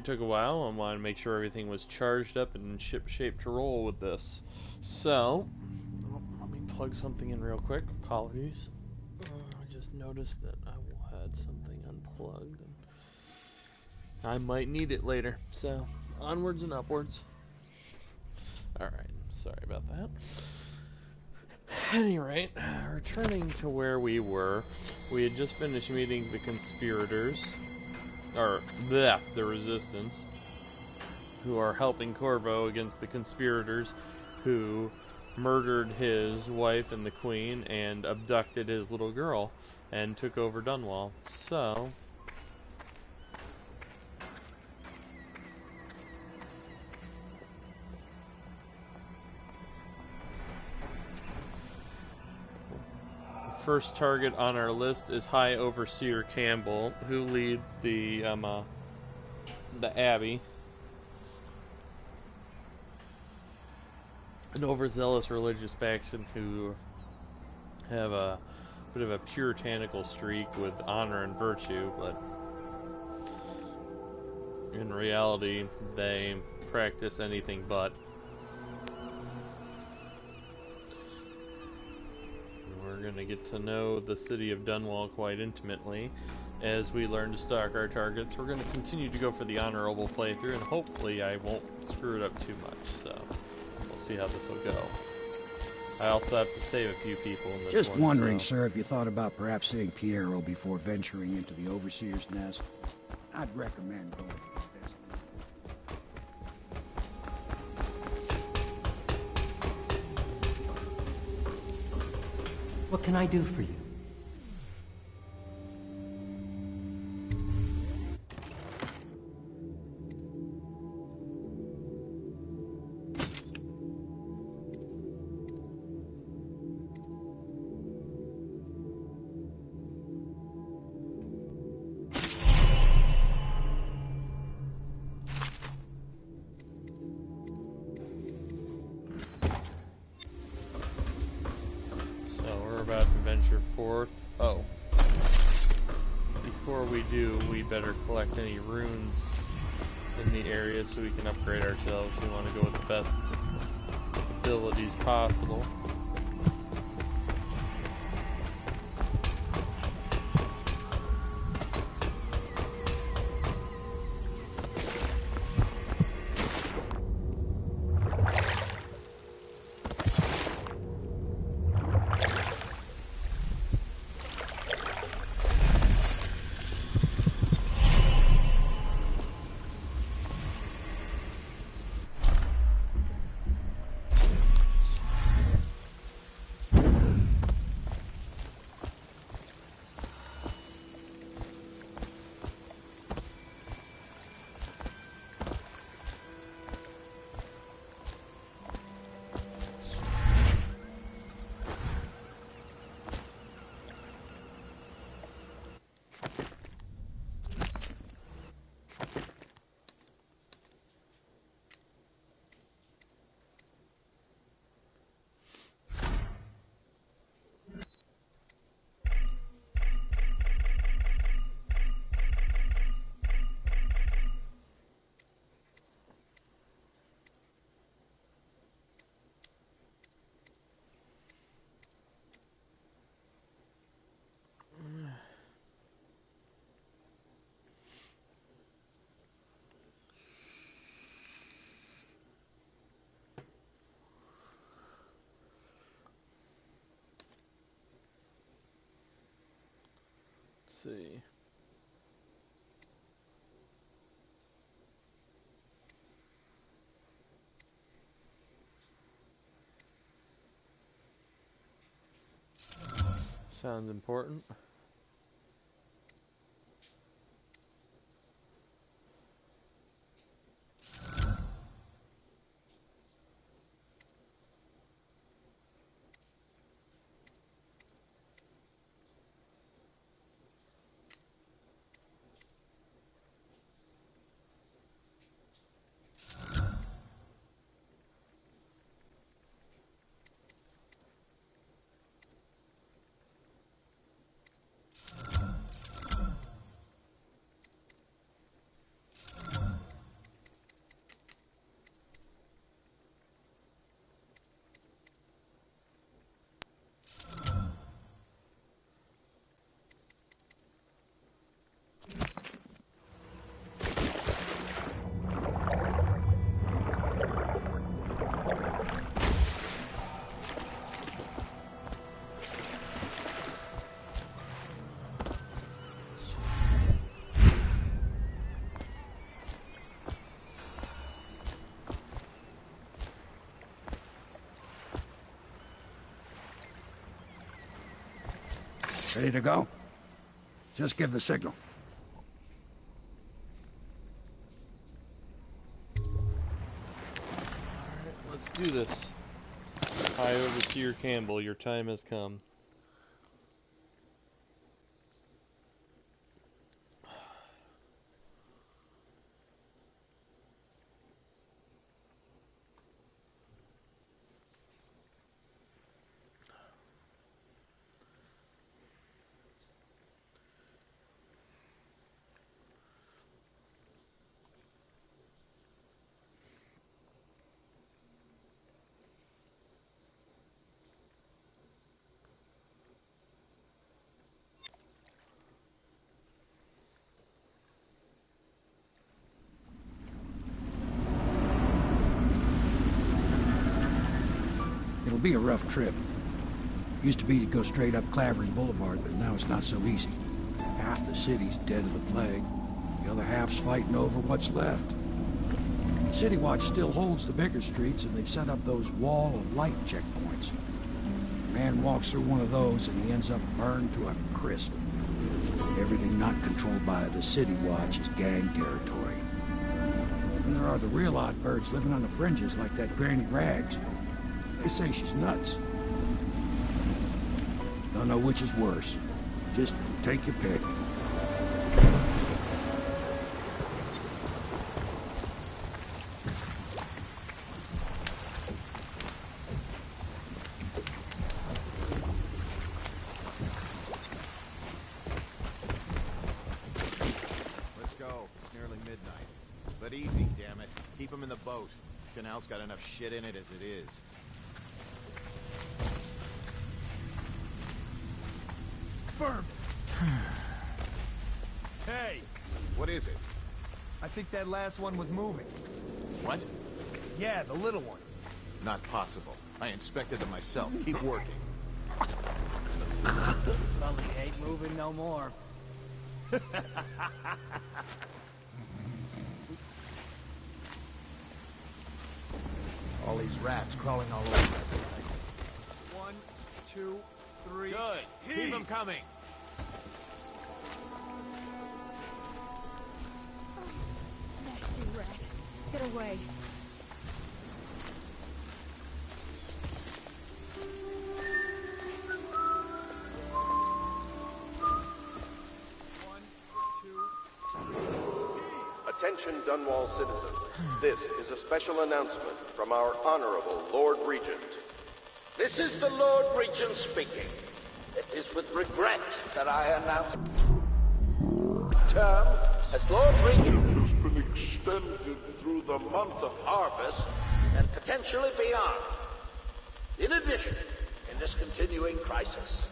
took a while. I wanted to make sure everything was charged up and in ship shape to roll with this. So, let me plug something in real quick. Apologies. I just noticed that I had something unplugged. And I might need it later. So, onwards and upwards. Alright, sorry about that. At any rate, returning to where we were, we had just finished meeting the Conspirators, or the Resistance, who are helping Corvo against the Conspirators, who murdered his wife and the Queen, and abducted his little girl, and took over Dunwall. So, first target on our list is High Overseer Campbell, who leads the Abbey, an overzealous religious faction who have a bit of a puritanical streak with honor and virtue, but in reality they practice anything but. We're going to get to know the city of Dunwall quite intimately as we learn to stalk our targets. We're going to continue to go for the honorable playthrough, and hopefully I won't screw it up too much, so we'll see how this will go. I also have to save a few people in this one. Just wondering, sir, if you thought about perhaps seeing Piero before venturing into the Overseer's nest. I'd recommend going to the best. What can I do for you? About to venture forth. Oh. Before we do, we better collect any runes in the area so we can upgrade ourselves. We want to go with the best abilities possible. See. Sounds important. Ready to go? Just give the signal. Alright, let's do this. High Overseer Campbell, your time has come. It'll be a rough trip. Used to be to go straight up Clavering Boulevard, but now it's not so easy. Half the city's dead of the plague. The other half's fighting over what's left. City Watch still holds the bigger streets, and they've set up those wall of light checkpoints. A man walks through one of those, and he ends up burned to a crisp. Everything not controlled by the City Watch is gang territory. And there are the real odd birds living on the fringes, like that Granny Rags. They say she's nuts. Don't know which is worse. Just take your pick. Let's go. It's nearly midnight. But easy, damn it. Keep them in the boat. Canal's got enough shit in it as it is. Firm. Hey, What is it? I think that last one was moving. What? Yeah, the little one. Not possible. I inspected them myself. Keep working. Probably ain't moving no more. All these rats crawling all over that thing. 1, 2, 3. Good. Keep them coming. Nasty rat. Get away. Attention Dunwall citizens. This is a special announcement from our Honorable Lord Regent. This is the Lord Regent speaking. It is with regret that I announce term as Lord Regent has been extended through the month of harvest and potentially beyond. In addition, in this continuing crisis,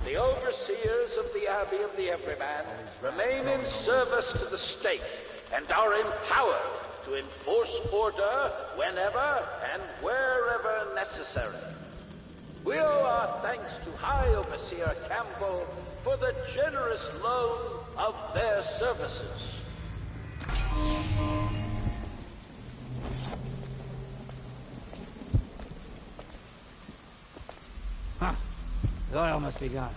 the overseers of the Abbey of the Everyman remain in service to the state and are empowered to enforce order whenever and wherever necessary. We owe our thanks to High Overseer Campbell for the generous loan of their services. Huh. The oil must be gone.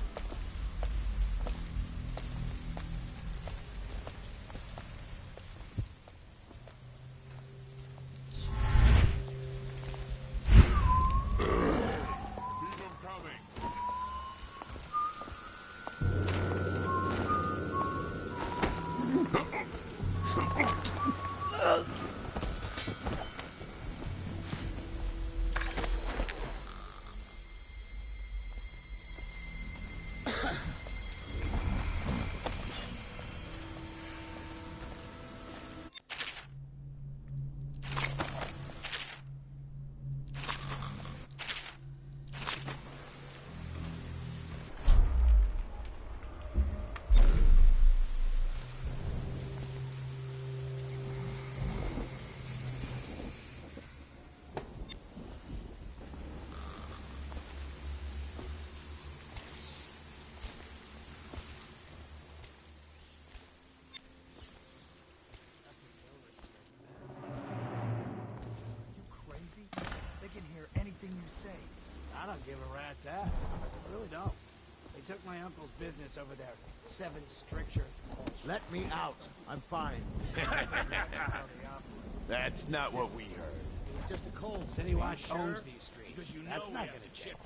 They can hear anything you say. I don't give a rat's ass. I really don't. They took my uncle's business over there. 7 stricture. Let me out. I'm fine. That's not what we heard. It was just a cold. City Watch owns these streets. That's not gonna change.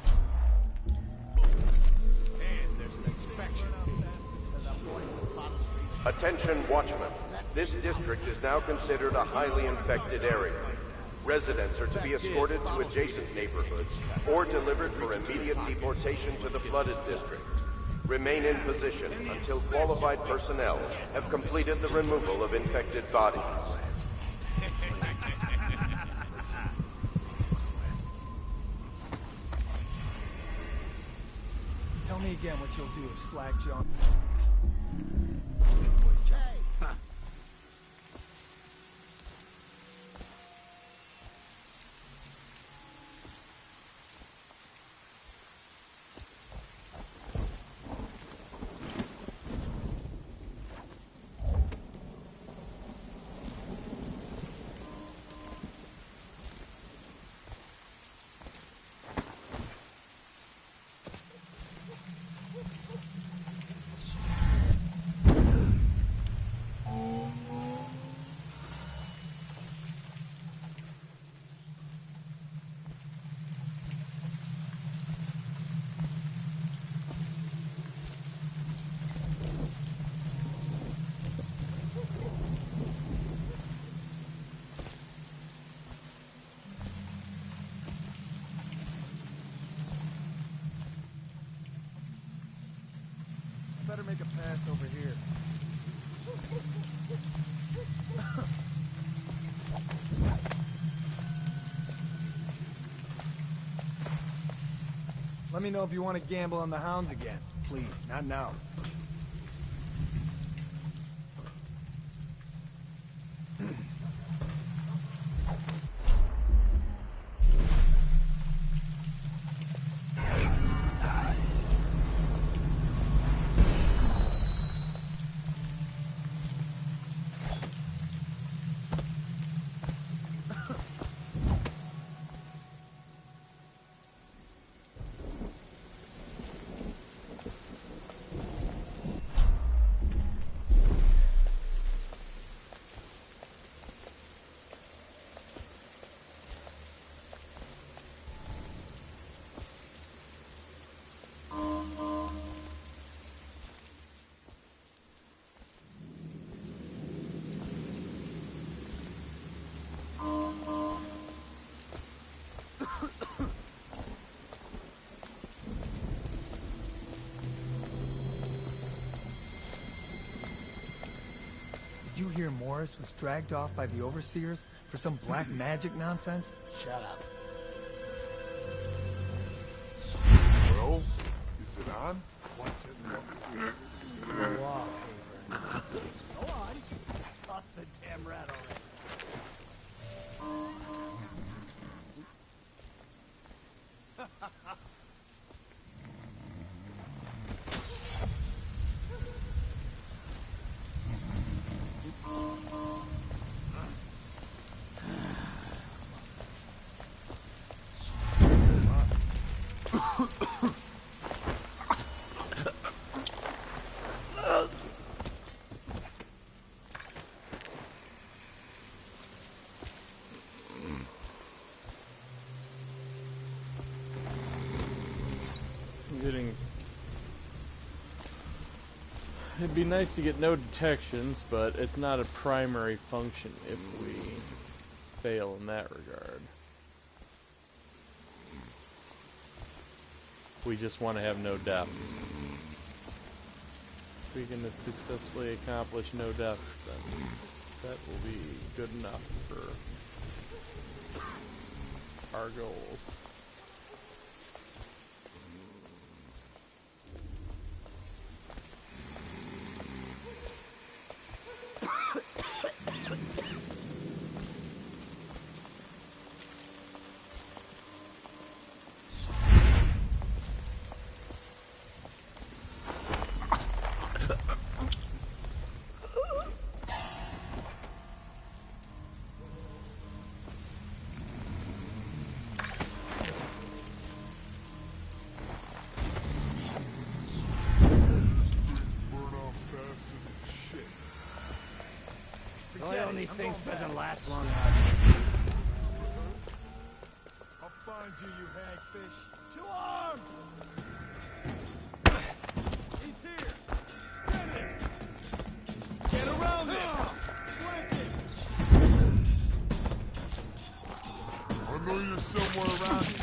And there's an inspection. Attention watchmen. This district is now considered a highly infected area. Residents are to be escorted to adjacent neighborhoods or delivered for immediate deportation to the flooded district. Remain in position until qualified personnel have completed the removal of infected bodies. Tell me again what you'll do if Slack John... Better make a pass over here. Let me know if you want to gamble on the hounds again. Please, not now. Did you hear Morris was dragged off by the overseers for some black magic nonsense? Shut up. Well, is it on? What's it? Wallpaper. Go on. Toss the damn rat already. It'd be nice to get no detections, but it's not a primary function if we fail in that regard. We just want to have no deaths. If we can successfully accomplish no deaths, then that will be good enough for our goals. These things doesn't last long enough. I'll find you, you hagfish. To arms! He's here. Get it. Get around him. Flank him. I know you're somewhere around here.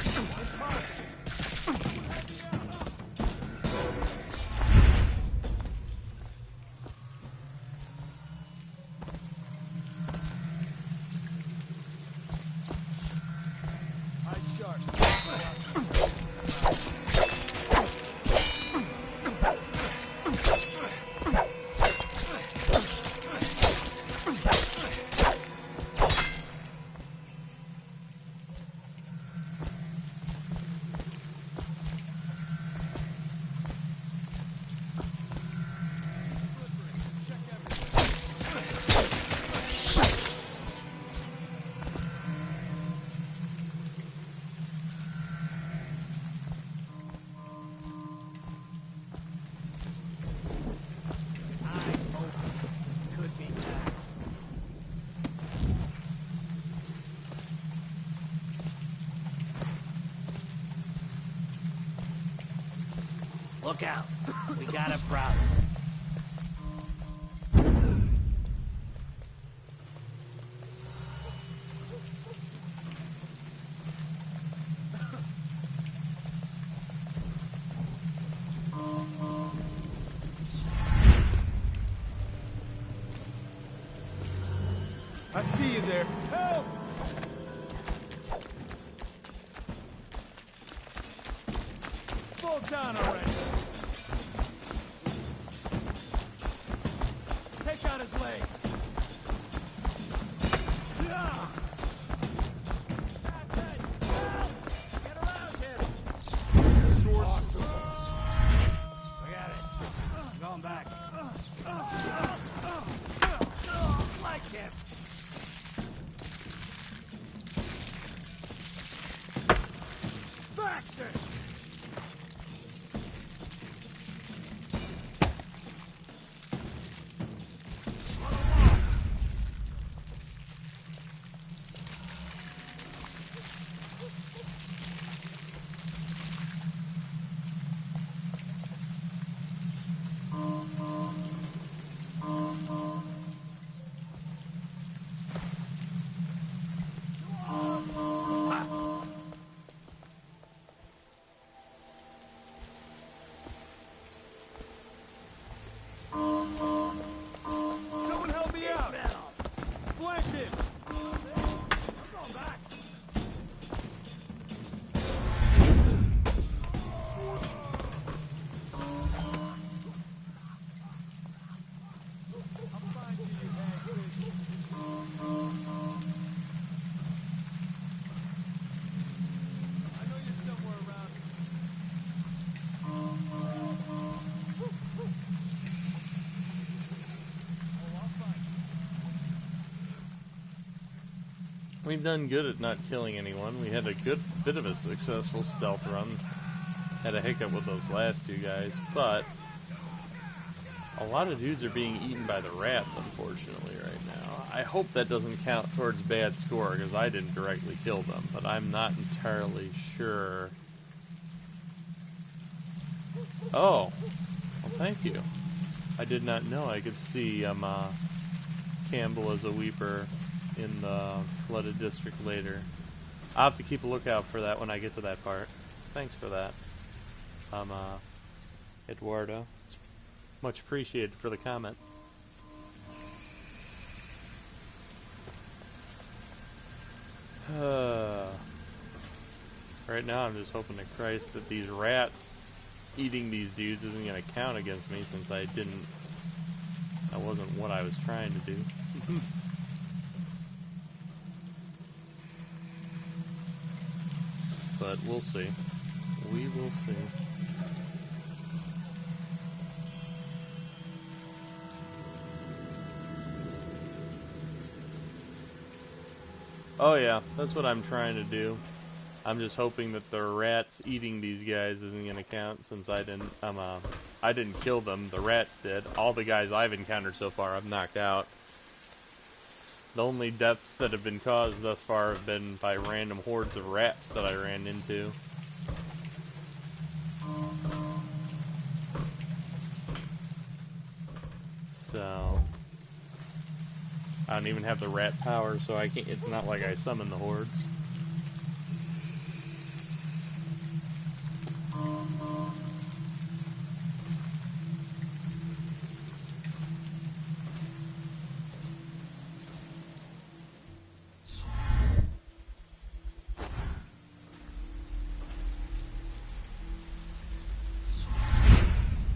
Look out. We got a problem. I see you there. Help! Fall down already. Take out his legs. Yeah. Get around him! Awesome. I got it. I'm going back. Like him! Bastard! Someone help me out. Flank him. I'm going back. I'll find you, you hagfish. I know you're somewhere around here. Oh, I'll find you. We've done good at not killing anyone. We had a good bit of a successful stealth run. Had a hiccup with those last two guys, but a lot of dudes are being eaten by the rats, unfortunately, right now. I hope that doesn't count towards bad score, because I didn't directly kill them, but I'm not entirely sure. Oh, well, thank you. I did not know I could see Campbell as a weeper in the flooded district later. I'll have to keep a lookout for that when I get to that part. Thanks for that, Eduardo. It's much appreciated for the comment. Right now I'm just hoping to Christ that these rats eating these dudes isn't going to count against me, since that wasn't what I was trying to do. But we'll see. We will see. Oh yeah, that's what I'm trying to do. I'm just hoping that the rats eating these guys isn't going to count, since I didn't kill them. The rats did. All the guys I've encountered so far I've knocked out. The only deaths that have been caused thus far have been by random hordes of rats that I ran into. So I don't even have the rat power, so I can't. It's not like I summon the hordes.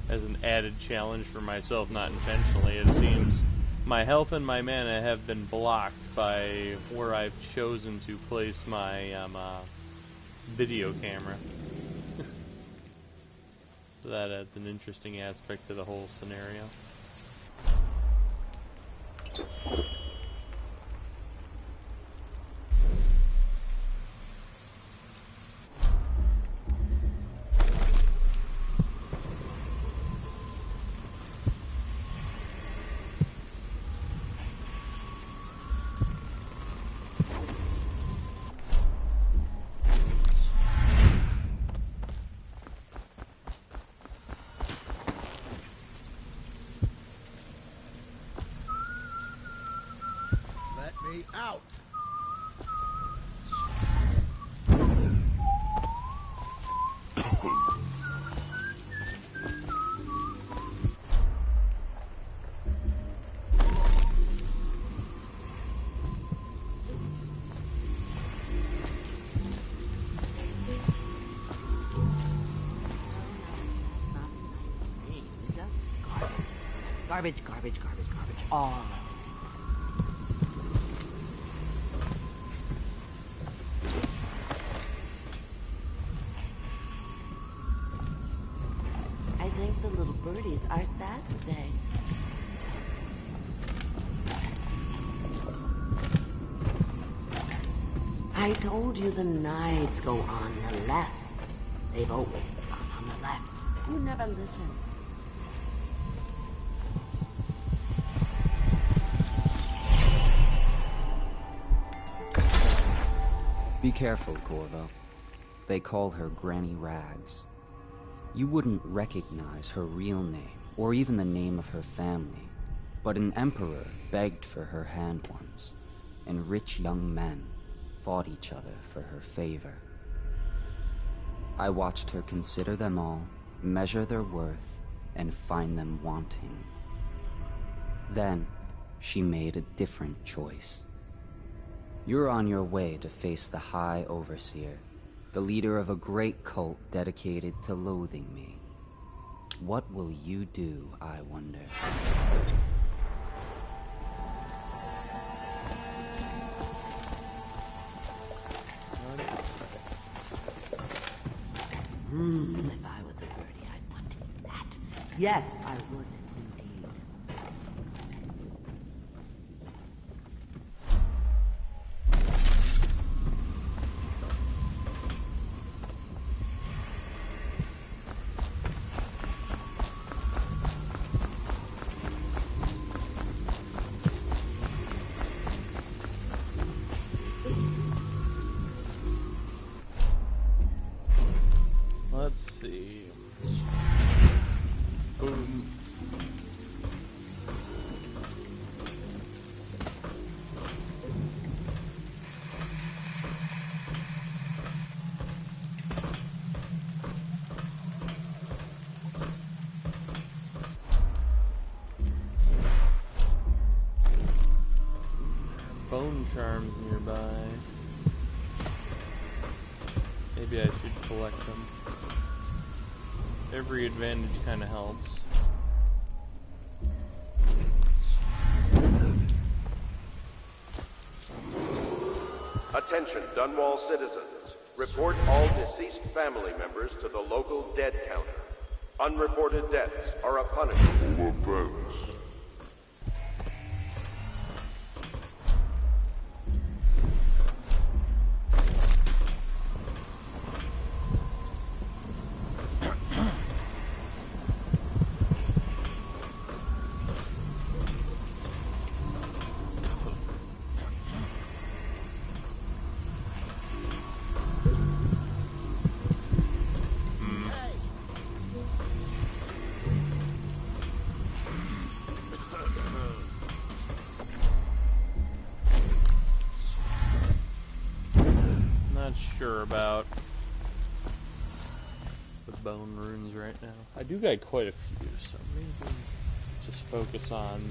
As an added challenge for myself, not intentionally, it seems my health and my mana have been blocked by where I've chosen to place my video camera. So that adds an interesting aspect to the whole scenario. Out! Garbage, garbage, garbage, garbage. All of it. I think the little birdies are sad today. I told you the knives go on the left. They've always gone on the left. You never listen. Be careful, Corvo. They call her Granny Rags. You wouldn't recognize her real name, or even the name of her family, but an emperor begged for her hand once, and rich young men fought each other for her favor. I watched her consider them all, measure their worth, and find them wanting. Then, she made a different choice. You're on your way to face the High Overseer, the leader of a great cult dedicated to loathing me. What will you do, I wonder? If I was a birdie, I'd want to do that. Yes, I would, indeed. Let's see. Boom. Bone charms nearby. Maybe I should collect them. Every advantage kind of helps. Attention, Dunwall citizens. Report all deceased family members to the local dead counter. Unreported deaths are a punishment. not sure about the bone runes right now. I do got quite a few, so maybe just focus on...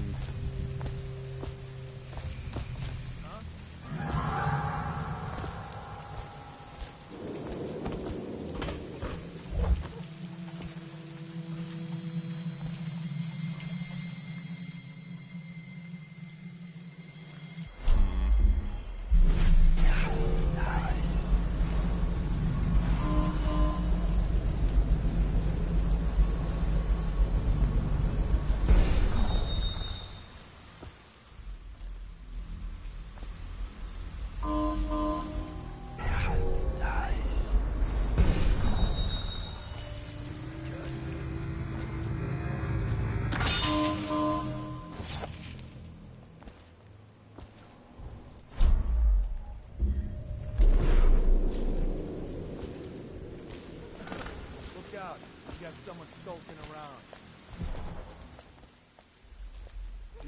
Someone skulking around.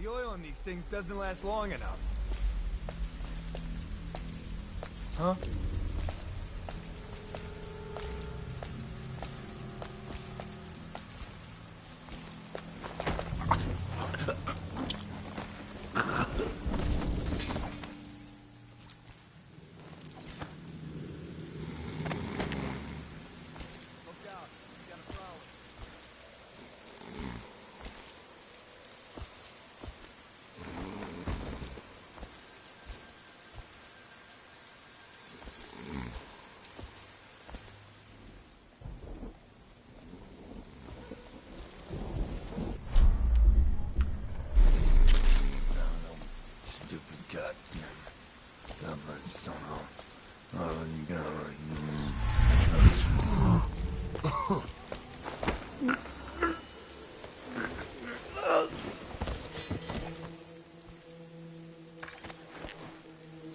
The oil in these things doesn't last long enough. Huh?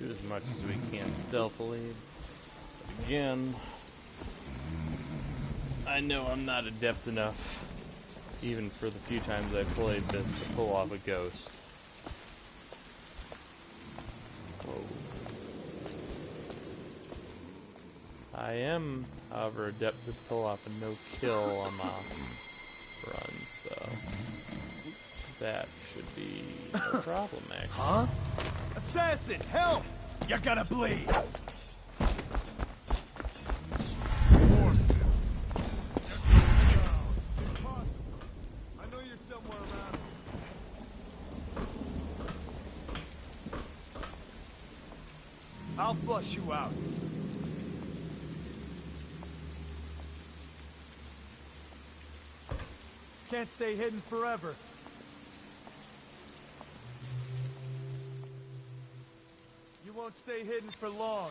Do as much as we can stealthily. But again, I know I'm not adept enough, even for the few times I played this, to pull off a ghost. I am, however, adept to pull off a no-kill on my run, so that should be no problem, actually. Huh? Assassin, help! You gotta bleed! I know you're somewhere around. I'll flush you out. Can't stay hidden forever. You won't stay hidden for long.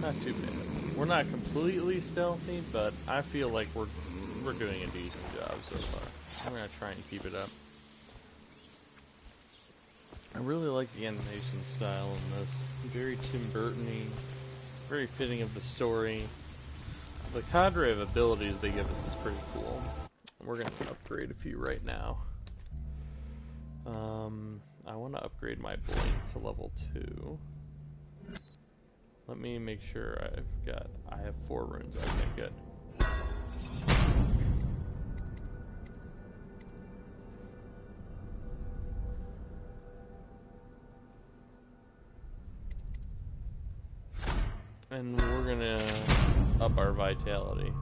Not too bad. We're not completely stealthy, but I feel like we're doing a decent job so far. I'm gonna try and keep it up. I really like the animation style in this. Very Tim Burton-y, very fitting of the story. The cadre of abilities they give us is pretty cool. We're gonna upgrade a few right now. I want to upgrade my blade to level 2. Let me make sure I have 4 runes. Okay, good. And we're gonna up our vitality.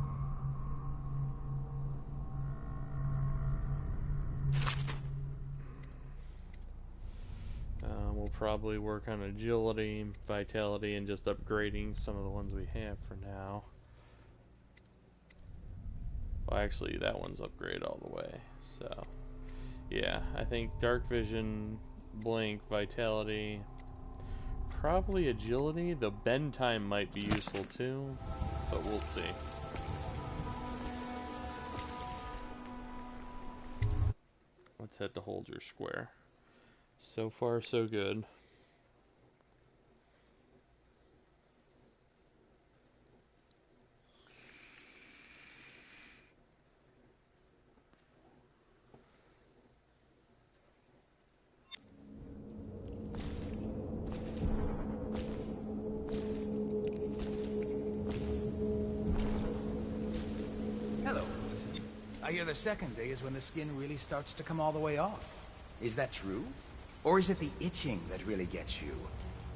We'll probably work on agility, vitality, and just upgrading some of the ones we have for now. Well, actually, that one's upgrade all the way. So, yeah, I think dark vision, blink, vitality, probably agility. The bend time might be useful too, but we'll see. Let's head to Holger Square. So far, so good. Hello. I hear the second day is when the skin really starts to come all the way off. Is that true? Or is it the itching that really gets you?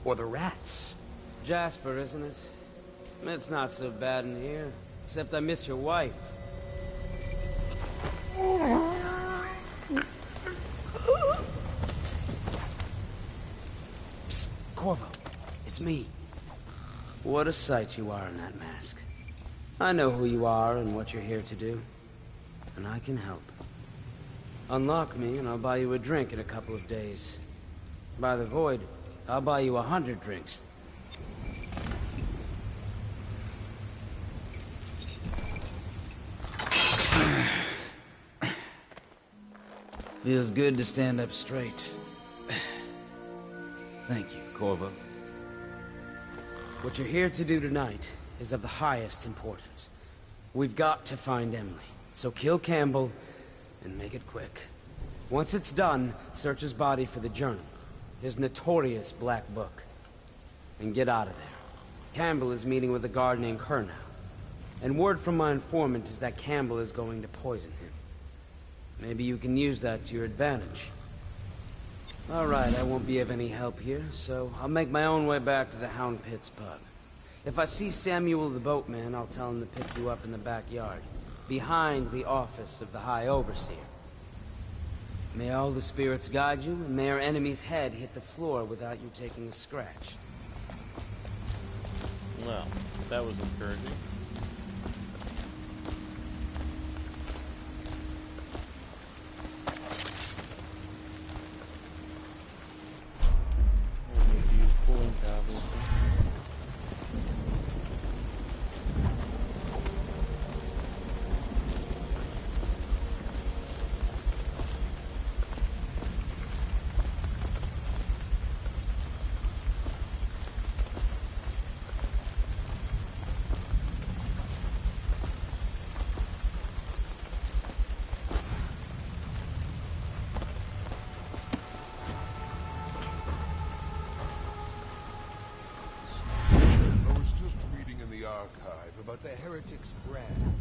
Or the rats? Jasper, isn't it? It's not so bad in here. Except I miss your wife. Psst, Corvo. It's me. What a sight you are in that mask. I know who you are and what you're here to do. And I can help. Unlock me and I'll buy you a drink in a couple of days. By the void, I'll buy you 100 drinks. Feels good to stand up straight. Thank you, Corvo. What you're here to do tonight is of the highest importance. We've got to find Emily, so kill Campbell and make it quick. Once it's done, search his body for the journal, his notorious black book, and get out of there. Campbell is meeting with a guard named Kernow, and word from my informant is that Campbell is going to poison him. Maybe you can use that to your advantage. Alright, I won't be of any help here, so I'll make my own way back to the Hound Pits pub. If I see Samuel the boatman, I'll tell him to pick you up in the backyard, behind the office of the High Overseer. May all the spirits guide you, and may our enemy's head hit the floor without you taking a scratch. Well, that was encouraging. About the heretic's brand.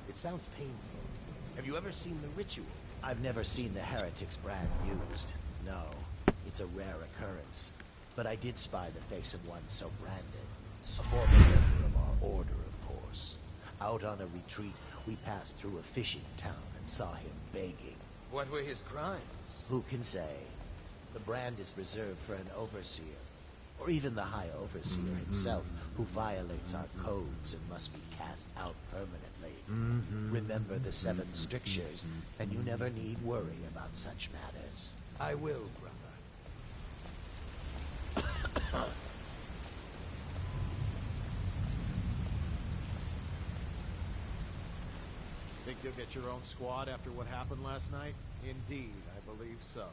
It sounds painful. Have you ever seen the ritual? I've never seen the heretic's brand used. No, it's a rare occurrence. But I did spy the face of one so branded. A former member of our order, of course. Out on a retreat, we passed through a fishing town and saw him begging. What were his crimes? Who can say? The brand is reserved for an overseer. Or even the High Overseer himself, who violates our codes and must be cast out permanently. Remember the 7 strictures, and you never need worry about such matters. I will, brother. Think you'll get your own squad after what happened last night? Indeed, I believe so.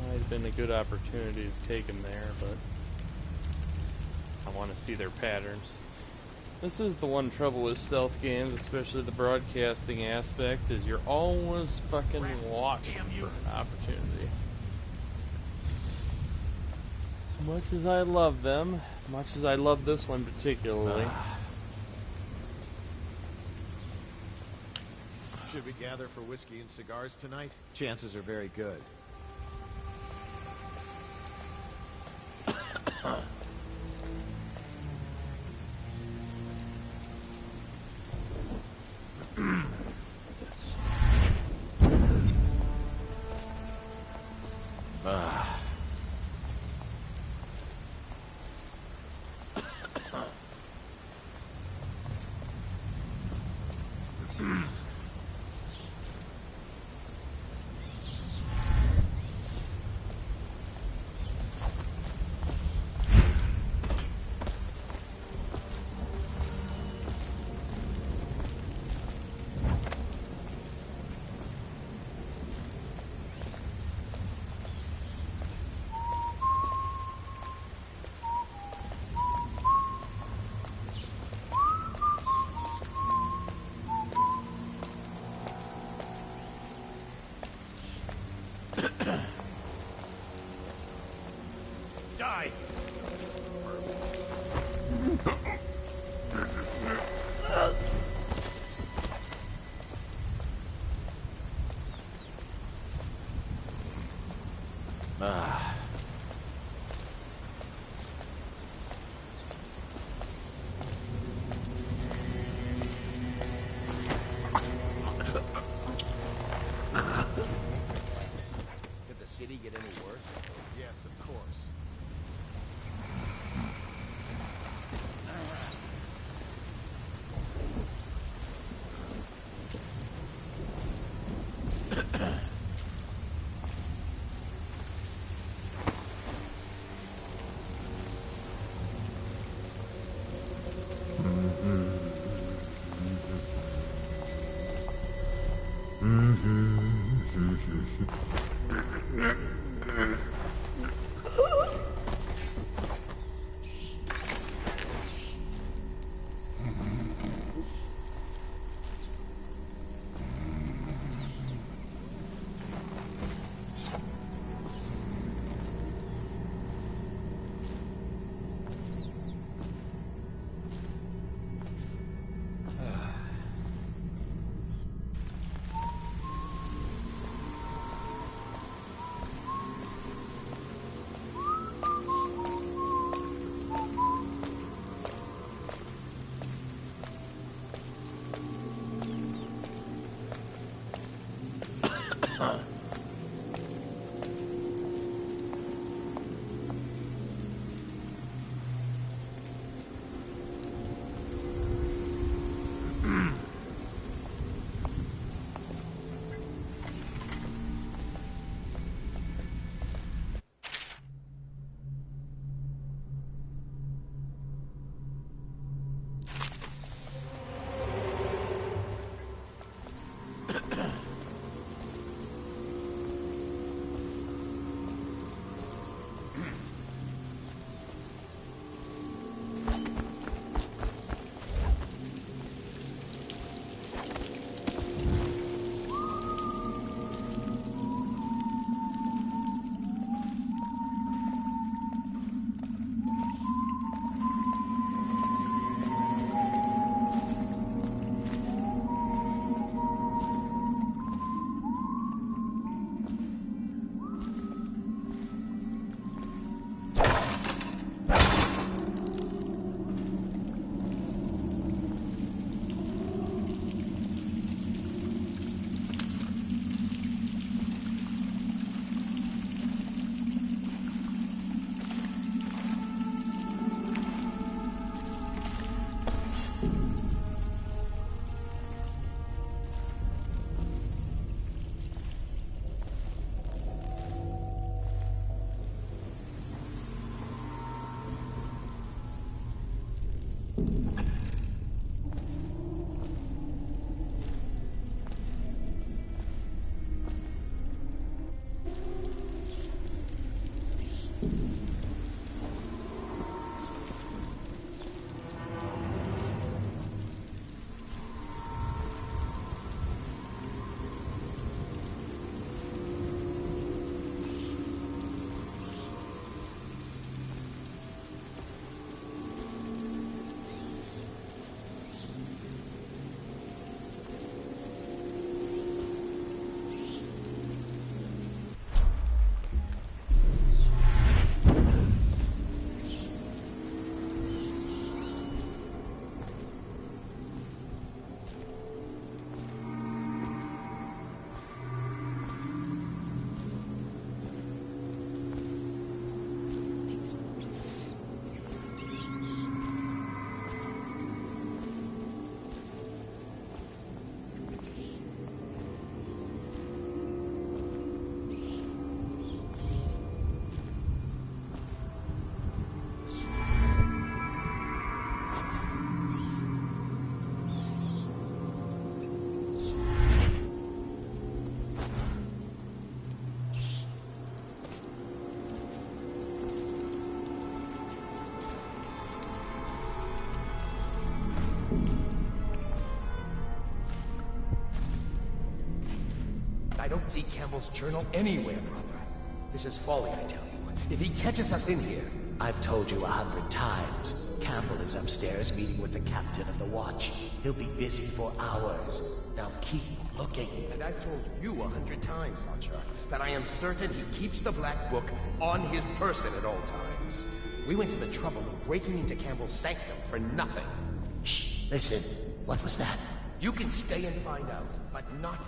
Might have been a good opportunity to take him there, but I want to see their patterns. This is the one trouble with stealth games, especially the broadcasting aspect, is you're always fucking watching for an opportunity. Much as I love them, much as I love this one particularly. Should we gather for whiskey and cigars tonight? Chances are very good. Die! Did the city get any worse? Yes, of course. I don't see Campbell's journal anywhere, brother. This is folly, I tell you. If he catches us in here... I've told you 100 times. Campbell is upstairs meeting with the captain of the watch. He'll be busy for hours. Now keep looking. And I've told you 100 times, Archer, that I am certain he keeps the Black Book on his person at all times. We went to the trouble of breaking into Campbell's sanctum for nothing. Shh, listen. What was that? You can stay and find out, but not...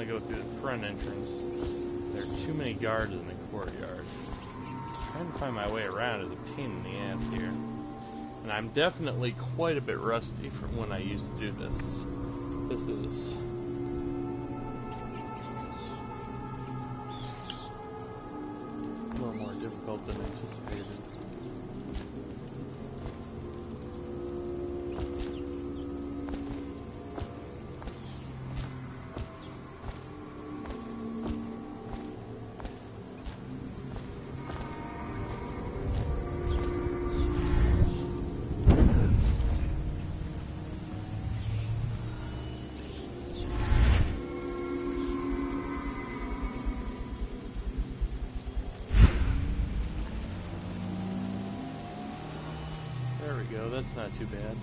Go through the front entrance. There are too many guards in the courtyard. Trying to find my way around is a pain in the ass here. And I'm definitely quite a bit rusty from when I used to do this. This is... a little more difficult than anticipated. That's not too bad.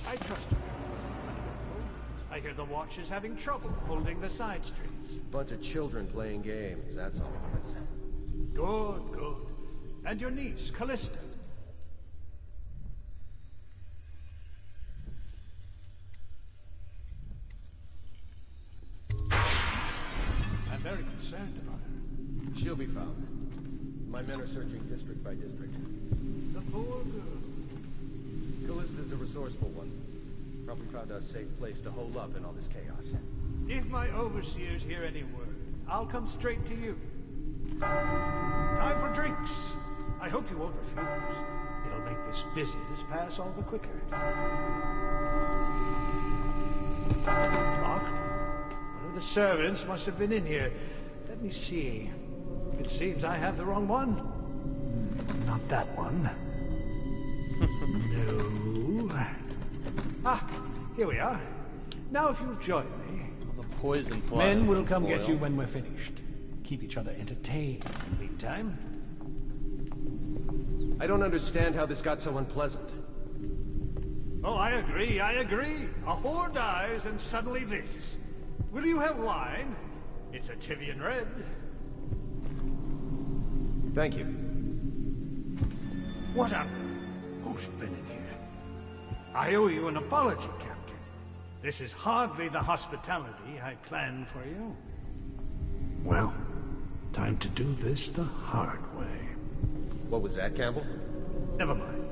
I trust you. I hear the watch is having trouble holding the side streets. Bunch of children playing games, that's all it is. Good, good. And your niece, Callista. I'm very concerned about her. She'll be found. My men are searching district by district. The poor girl. Callista's a resourceful one. Probably found a safe place to hole up in all this chaos. If my overseers hear any word, I'll come straight to you. Time for drinks. I hope you won't refuse. It'll make this business pass all the quicker. Locked? One of the servants must have been in here. Let me see. It seems I have the wrong one. Not that one. No. Ah, here we are. Now if you'll join me. The poison fly. Men will come get you when we're finished. Keep each other entertained in the meantime. I don't understand how this got so unpleasant. Oh, I agree, I agree. A whore dies and suddenly this. Will you have wine? It's a Tivian red. Thank you. What a... Who's been in here? I owe you an apology, Captain. This is hardly the hospitality I planned for you. Well, time to do this the hard way. What was that, Campbell? Never mind.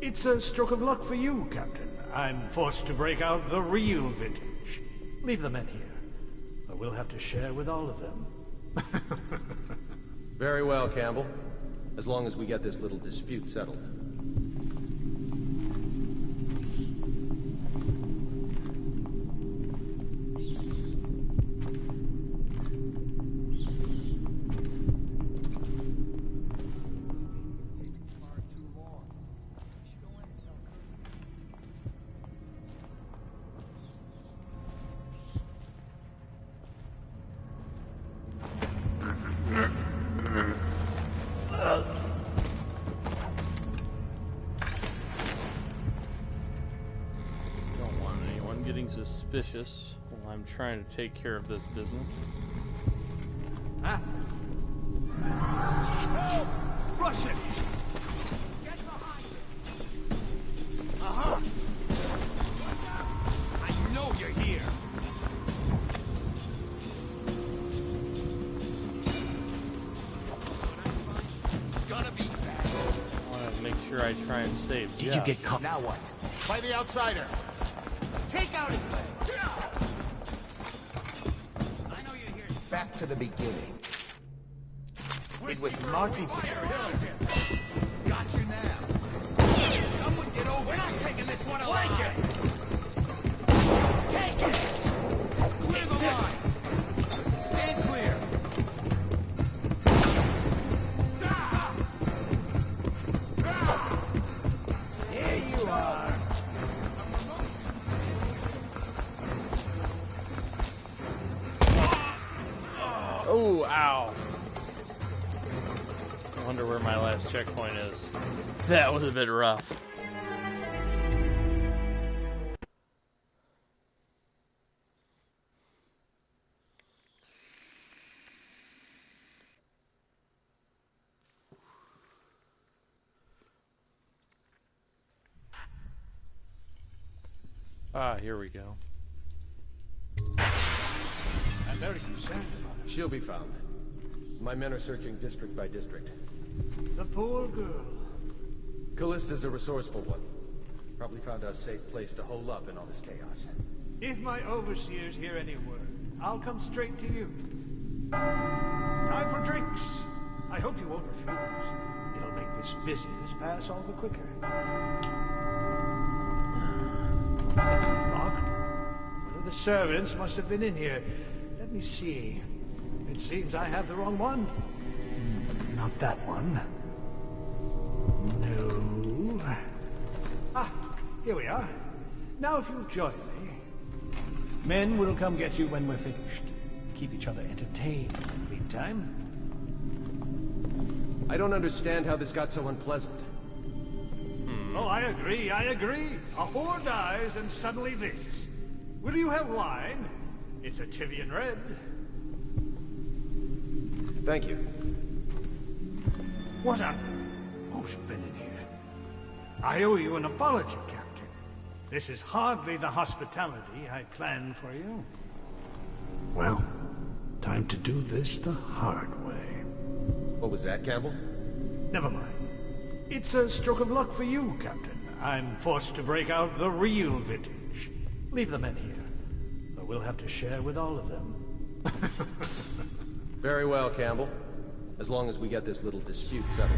It's a stroke of luck for you, Captain. I'm forced to break out the real vintage. Leave the men here, or we'll have to share with all of them. Very well, Campbell. As long as we get this little dispute settled. Suspicious while I'm trying to take care of this business. Ah! Help! Russian! Get behind it! Uh-huh! I know you're here! It's gonna be bad. I want to make sure I try and save Jeff. Did you get caught? Now what? By the outsider! Take out his leg! I know you're here. Back to the beginning. It was Martin's... Got you now. Someone get over. We're not taking this one alive. Take it! Clear the line! Stand clear! Here you are! Oh, ow. I wonder where my last checkpoint is. That was a bit rough. Ah, here we go. I'm very concerned about her. She'll be found. My men are searching district by district. The poor girl. Callista's a resourceful one. Probably found a safe place to hole up in all this chaos. If my overseers hear any word, I'll come straight to you. Time for drinks. I hope you won't refuse. It'll make this business pass all the quicker. Locked? One of the servants must have been in here. Let me see. It seems I have the wrong one. Not that one. No. Ah, here we are. Now if you'll join me. Men will come get you when we're finished. Keep each other entertained in the meantime. I don't understand how this got so unpleasant. Oh, I agree, I agree. A whore dies and suddenly this. Will you have wine? It's a Tivian red. Thank you. What a... Who's been in here? I owe you an apology, Captain. This is hardly the hospitality I planned for you. Well, time to do this the hard way. What was that, Campbell? Never mind. It's a stroke of luck for you, Captain. I'm forced to break out the real vintage. Leave the men here, or we'll have to share with all of them. Very well, Campbell. As long as we get this little dispute settled.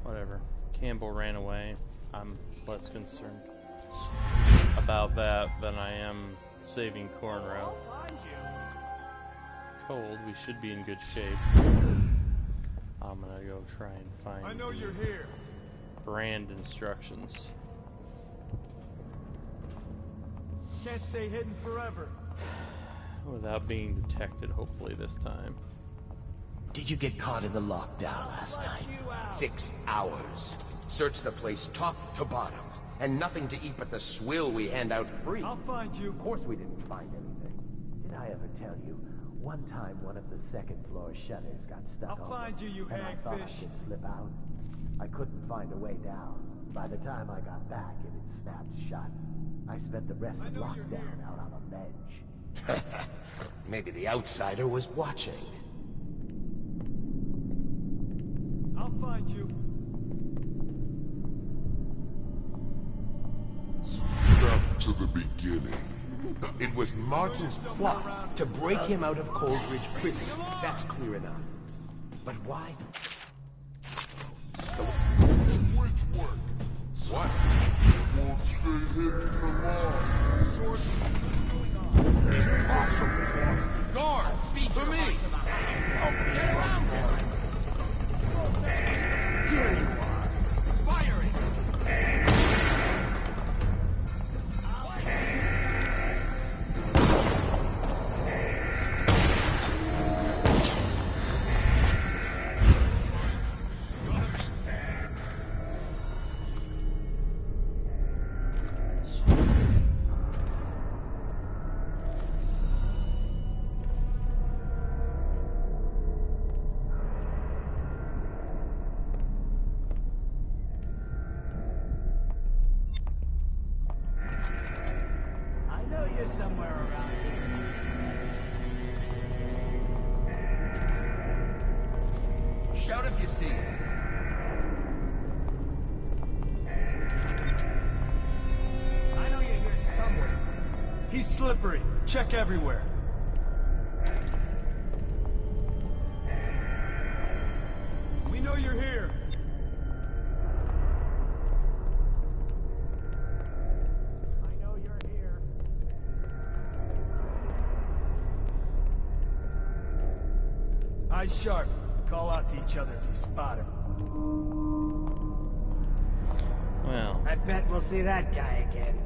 Whatever. Campbell ran away. I'm less concerned about that than I am saving Cornrow. Cold, we should be in good shape. I'm gonna go try and find. I know you're here. Brand instructions. Can't stay hidden forever. Without being detected, hopefully this time. Did you get caught in the lockdown last night? 6 hours. Search the place top to bottom. And nothing to eat but the swill we hand out free. I'll find you. Of course we didn't find anything. Did I ever tell you? One time one of the second floor shutters got stuck I'll open, find you, and I thought I hagfish. could slip out. I couldn't find a way down. By the time I got back, it had snapped shut. I spent the rest of lockdown out on a ledge. Maybe the outsider was watching. I'll find you. Back to the beginning. It was Martin's plot to break him out of Coldridge Prison. That's clear enough. But why? Which work? What? Won't stay hidden for long. Source. Impossible. Guard! For me! Get around him! Here you are. Firing! Somewhere around here. Shout if you see him. I know you're here somewhere. He's slippery. Check everywhere. We know you're here. Eyes sharp. Call out to each other if you spot him. Well, I bet we'll see that guy again.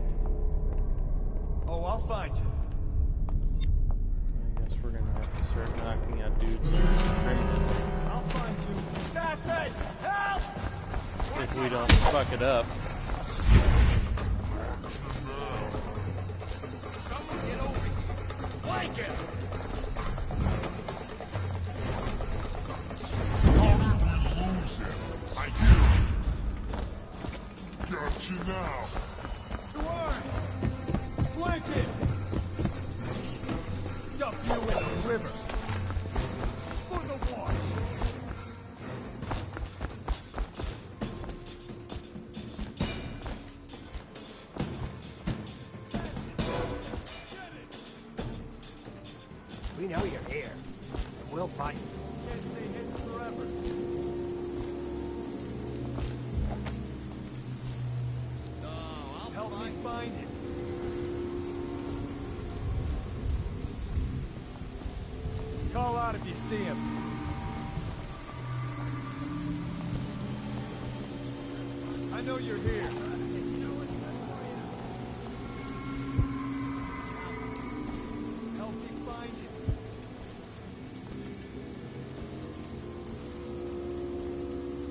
Oh, I'll find you. I guess we're gonna have to start knocking out dudes indiscriminately. I'll find you. Assassin! Help! If we don't fuck it up. Someone get over here. Flank him! I hear him. Got you now. To arms! Flank it! Dump you in the river. For the watch! We know you're here, and we'll find you. Can't stay hidden forever. Help me find it. Call out if you see him. I know you're here. Help me find it.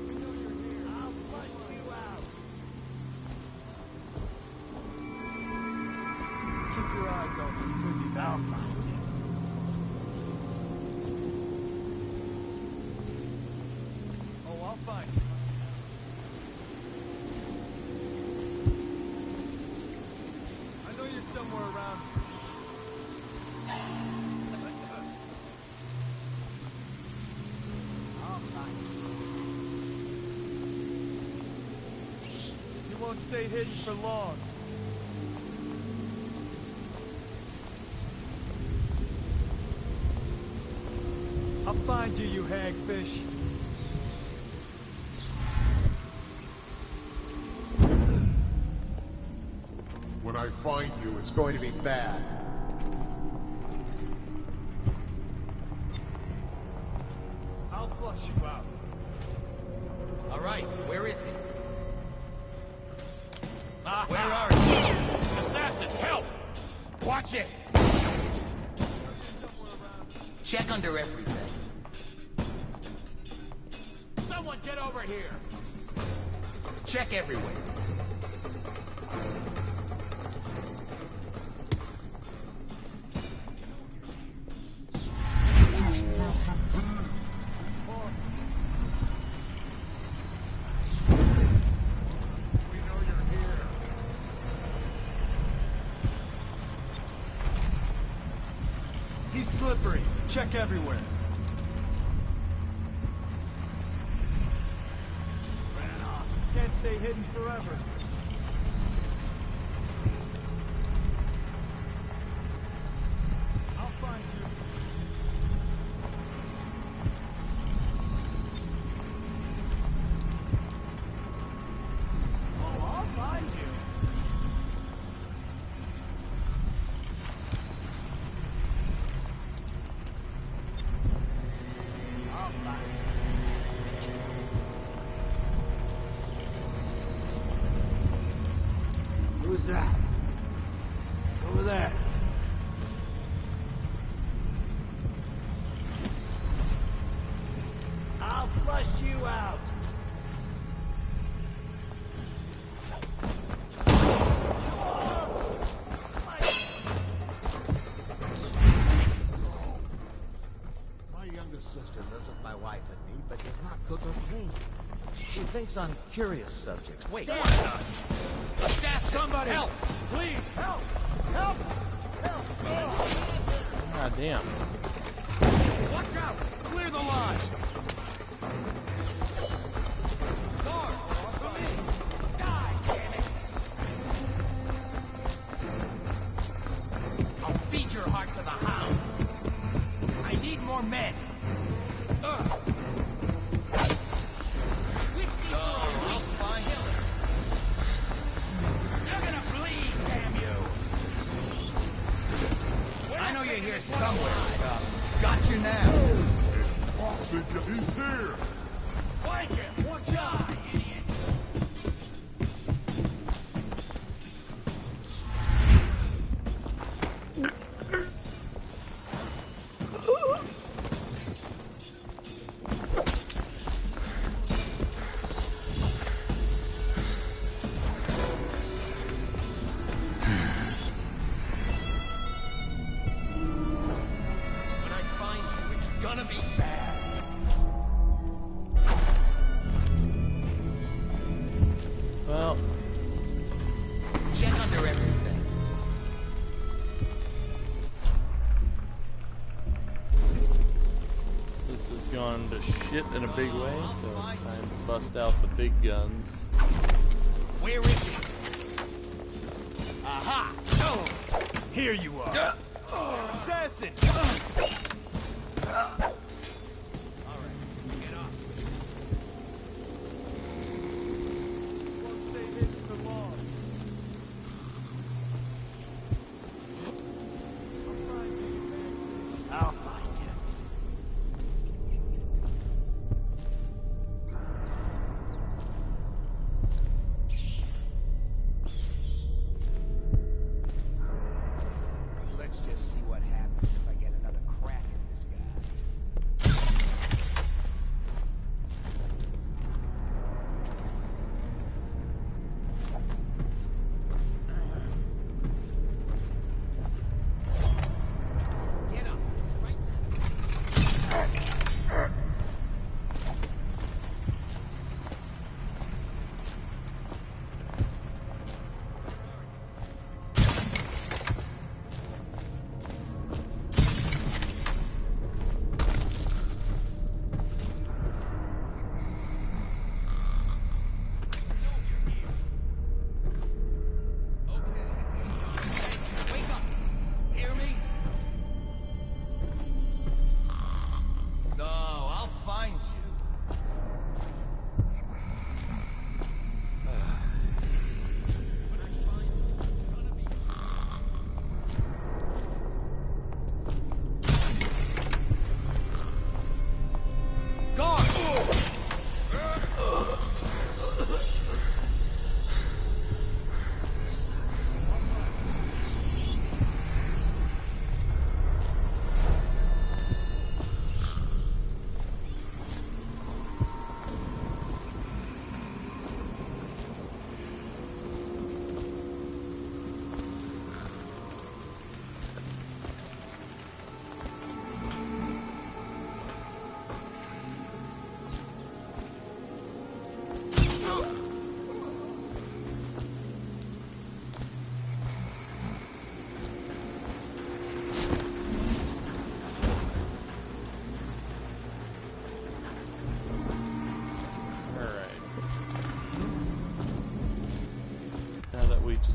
I know you're here. I'll punch you out. Keep your eyes open. Could be I'll find you. Oh, I'll find you. I know you're somewhere around here. I'll find you. You won't stay hidden for long. I'll find you, you hagfish. When I find you, it's going to be bad. flush you out. All right, where is he? Where are you? Assassin, help! Watch it! Check under everything. Someone get over here! Check everywhere. He's slippery. Check everywhere. Ran off. Can't stay hidden forever. I'll find you. Oh, I'll find you. Who's that? Over there. I'll flush you out. My younger sister lives with my wife and me, but does not cook or clean. She thinks on curious subjects. Wait, Damn. what? Assassin, somebody help! Please, help! Help! God damn. Watch out! Clear the line! Guard! Come in! Die, damn it! I'll feed your heart to the hounds. I need more men. Whiskey for a week. You're gonna bleed, damn you! I know you're here somewhere, Scott. Got you now. I think he's here. Flank him! Watch out, idiot! When I find you, it's gonna be bad. Well, Check under everything. this has gone to shit in a big way, so it's time to bust out the big guns. Where is he? Aha! Oh! Here you are. Assassin! I'll find you. Let's just see what happens if I get another crack at this guy.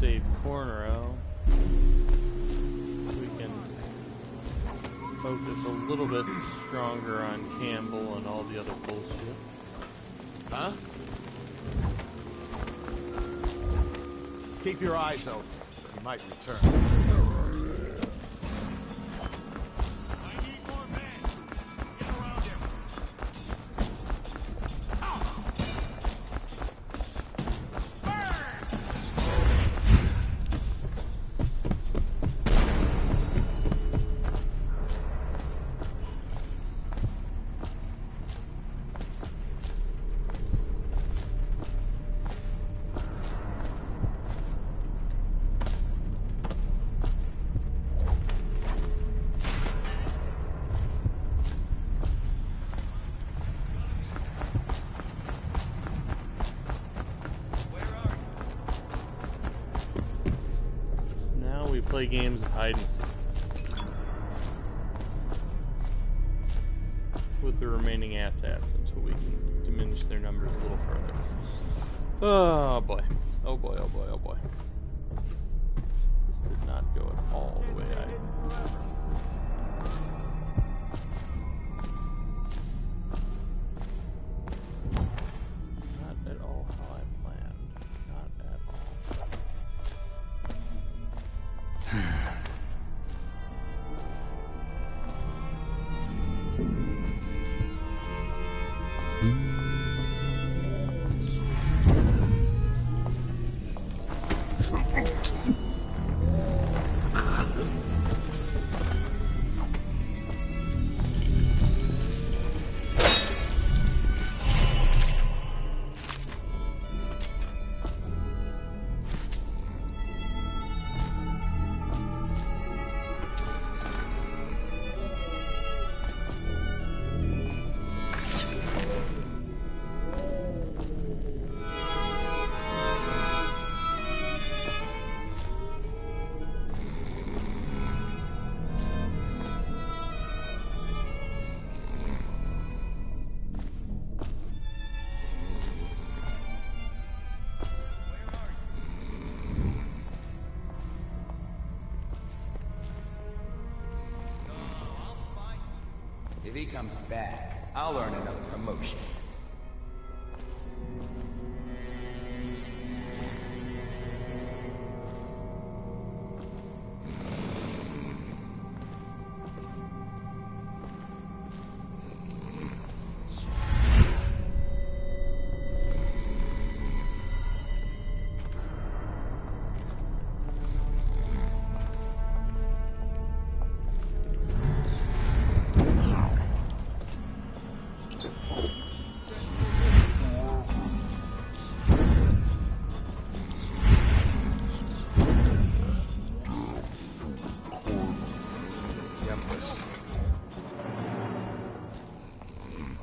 save Cornrow, we can focus a little bit stronger on Campbell and all the other bullshit. Huh? Keep your eyes open. He might return. Play games of hide and seek with the remaining asshats until we can diminish their numbers a little further. Oh boy. Oh boy, oh boy, oh boy. This did not go at all the way not at all how I planned. Not at all. If he comes back, I'll earn another promotion.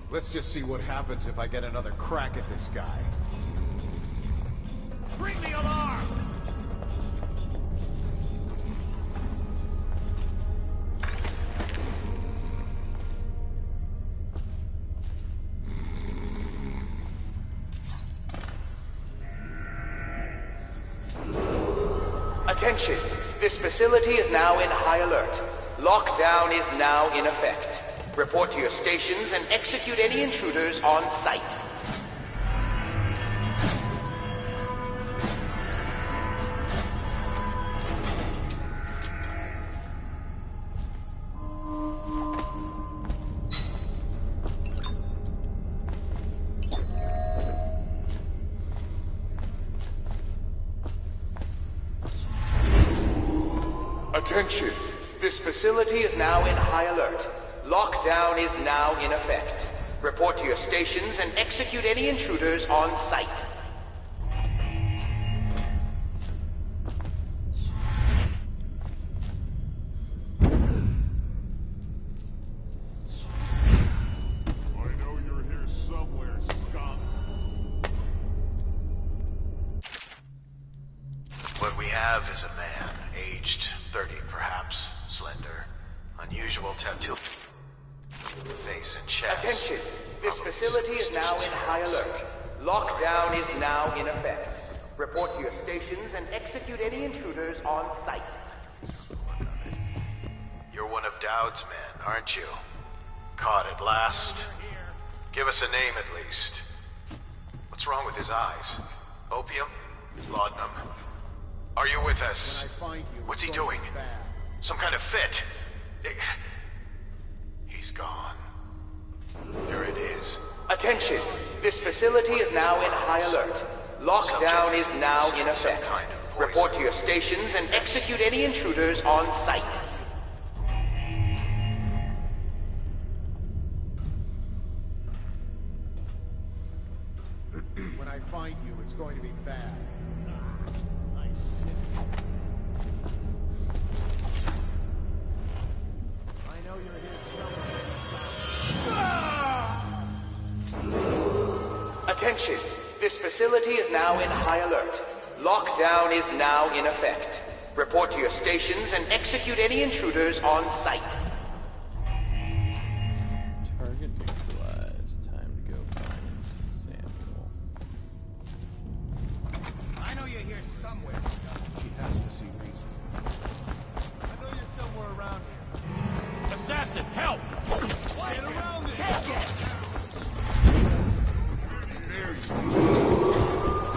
Let's just see what happens if I get another crack at this guy. Bring the alarm! Attention! This facility is now in high alert. Lockdown is now in effect. Report to your stations and execute any intruders on sight. Attention! This facility is now in high alert. Lockdown is now in effect. Report to your stations and execute any intruders on sight. I know you're here somewhere, scum. What we have is a man, aged 30 perhaps, slender, unusual tattoo. Face and chest. Attention! This facility is now in high alert. Lockdown is now in effect. Report to your stations and execute any intruders on sight. You're one of Dowd's men, aren't you? Caught at last. Give us a name at least. What's wrong with his eyes? Opium? Laudanum? Are you with us? What's he doing? Some kind of fit? He's gone. There it is. Attention! This facility is now in high alert. Lockdown is now in effect. Report to your stations and execute any intruders on sight. When I find you, it's going to be bad. I know you're here. Attention! This facility is now in high alert. Lockdown is now in effect. Report to your stations and execute any intruders on sight. Target neutralized. Time to go find Samuel. I know you're here somewhere. He has to see reason. I know you're somewhere around here. Assassin, help! Get around me! Take it!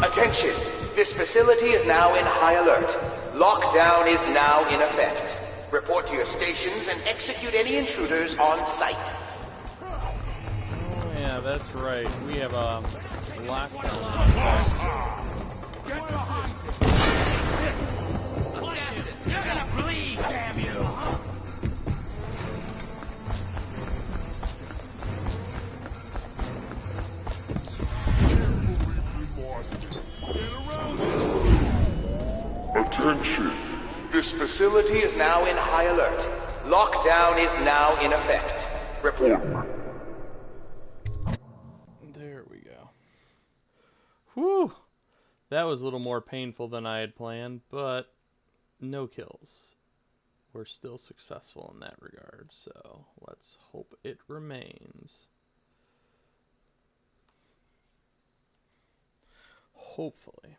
Attention! This facility is now in high alert. Lockdown is now in effect. Report to your stations and execute any intruders on sight. Oh yeah, that's right. We have a lockdown. Get behind me! Assassin, you're gonna bleed, damn you! Attention! This facility is now in high alert. Lockdown is now in effect. Report. There we go. Whew! That was a little more painful than I had planned, but no kills. We're still successful in that regard, so let's hope it remains. Hopefully.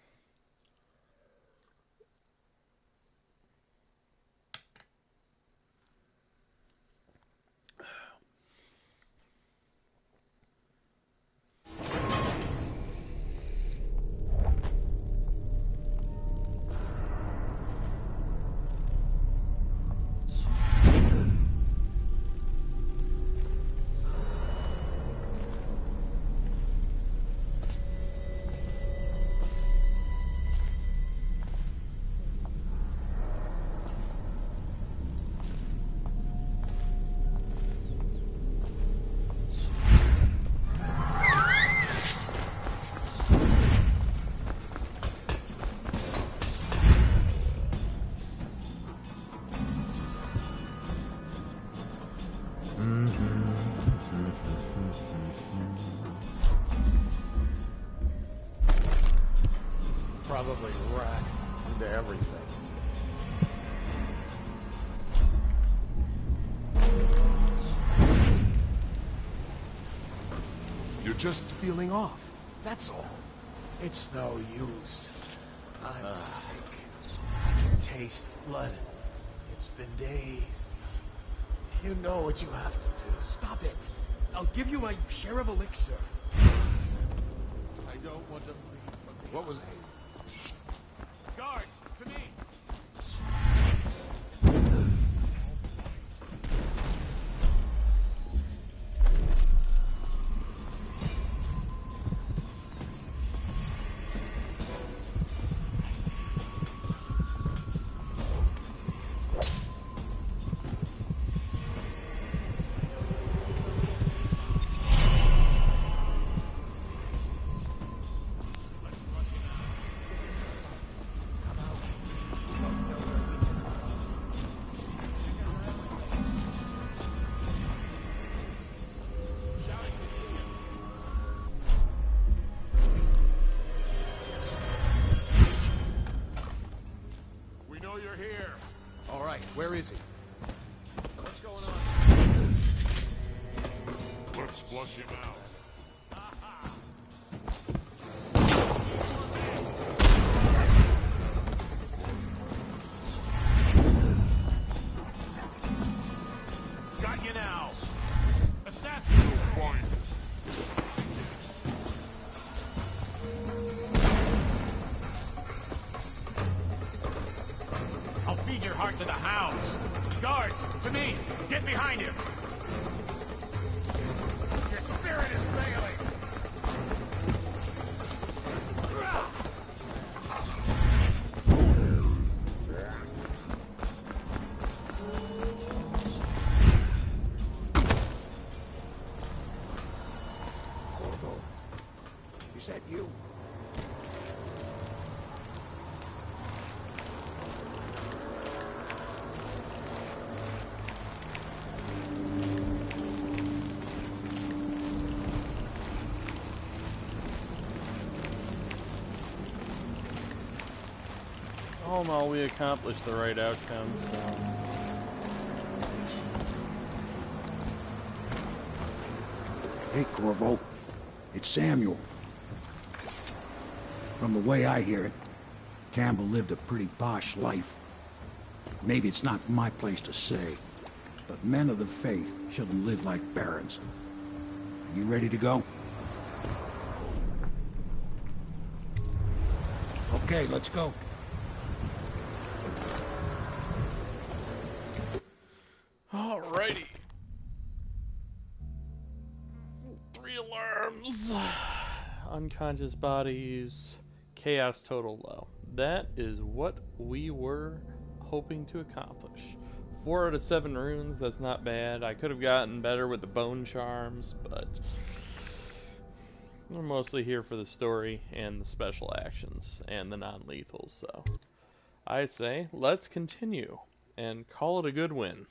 Probably rats into everything. You're just feeling off, that's all. It's no use. I'm sick. I can taste blood. It's been days. You know what you have to do. Stop it. I'll give you my share of elixir. I don't want to bleed from the What was it? Guards, to me! Where is he? What's going on? Let's flush him out. hounds! Guards, to me! Get behind him! Your spirit is failing! Corvo, is that you? All in all, we accomplished the right outcome, so... Hey, Corvo. It's Samuel. From the way I hear it, Campbell lived a pretty posh life. Maybe it's not my place to say, but men of the faith shouldn't live like barons. Are you ready to go? Okay, let's go. Alrighty. 3 alarms. Unconscious bodies. Chaos total low. That is what we were hoping to accomplish. 4 out of 7 runes, that's not bad. I could have gotten better with the bone charms, but we're mostly here for the story and the special actions and the non-lethals, so I say let's continue and call it a good win.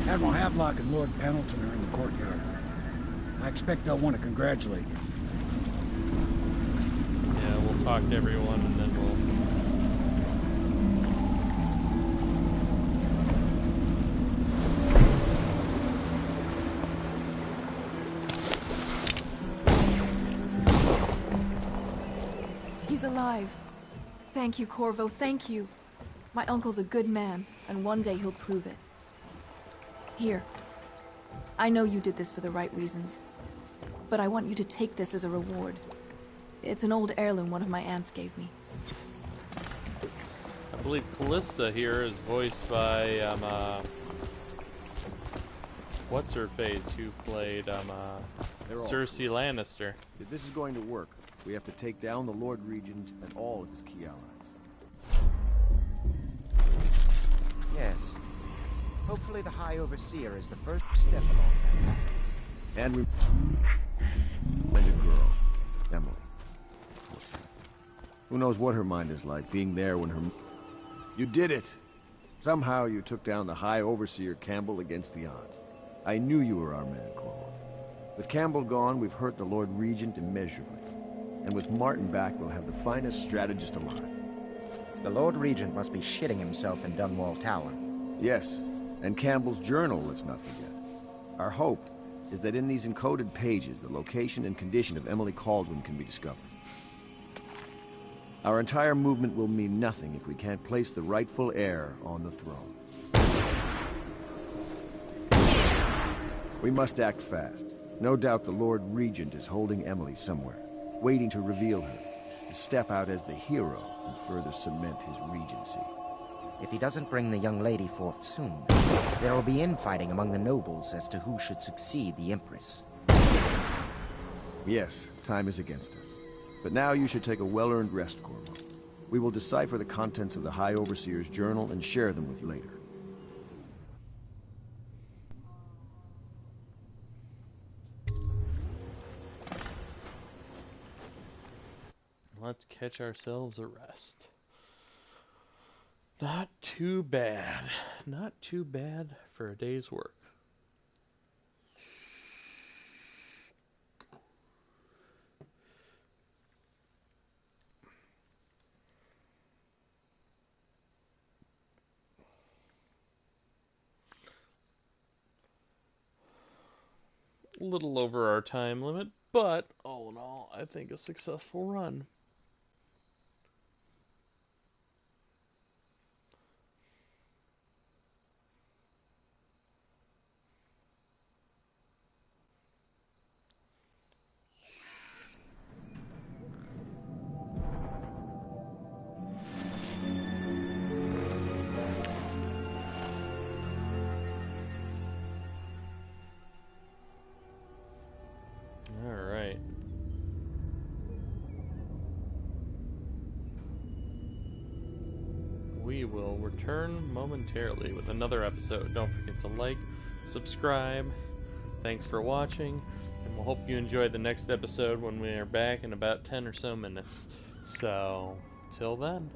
Admiral Havelock and Lord Pendleton are in the courtyard. I expect they'll want to congratulate you. Yeah, we'll talk to everyone and then He's alive. Thank you, Corvo, thank you. My uncle's a good man, and one day he'll prove it. Here. I know you did this for the right reasons, but I want you to take this as a reward. It's an old heirloom one of my aunts gave me. I believe Callista here is voiced by, what's her face, who played, Cersei Lannister. If this is going to work, we have to take down the Lord Regent and all of his key allies. Yes. Hopefully the High Overseer is the first step along that path. And we find a girl, Emily. Who knows what her mind is like, being there when her... You did it! Somehow you took down the High Overseer Campbell against the odds. I knew you were our man, Corvo. With Campbell gone, we've hurt the Lord Regent immeasurably. And with Martin back, we'll have the finest strategist alive. The Lord Regent must be shitting himself in Dunwall Tower. Yes, and Campbell's journal, let's not forget. Our hope is that in these encoded pages, the location and condition of Emily Kaldwin can be discovered. Our entire movement will mean nothing if we can't place the rightful heir on the throne. We must act fast. No doubt the Lord Regent is holding Emily somewhere, waiting to reveal her, to step out as the hero and further cement his regency. If he doesn't bring the young lady forth soon, there will be infighting among the nobles as to who should succeed the Empress. Yes, time is against us. But now you should take a well-earned rest, Corvo. We will decipher the contents of the High Overseer's journal and share them with you later. let's catch ourselves a rest. Not too bad. Not too bad for a day's work. A little over our time limit, but all in all, I think a successful run. will return momentarily with another episode. Don't forget to like, subscribe. Thanks for watching, and we'll hope you enjoy the next episode when we are back in about 10 or so minutes. So, till then.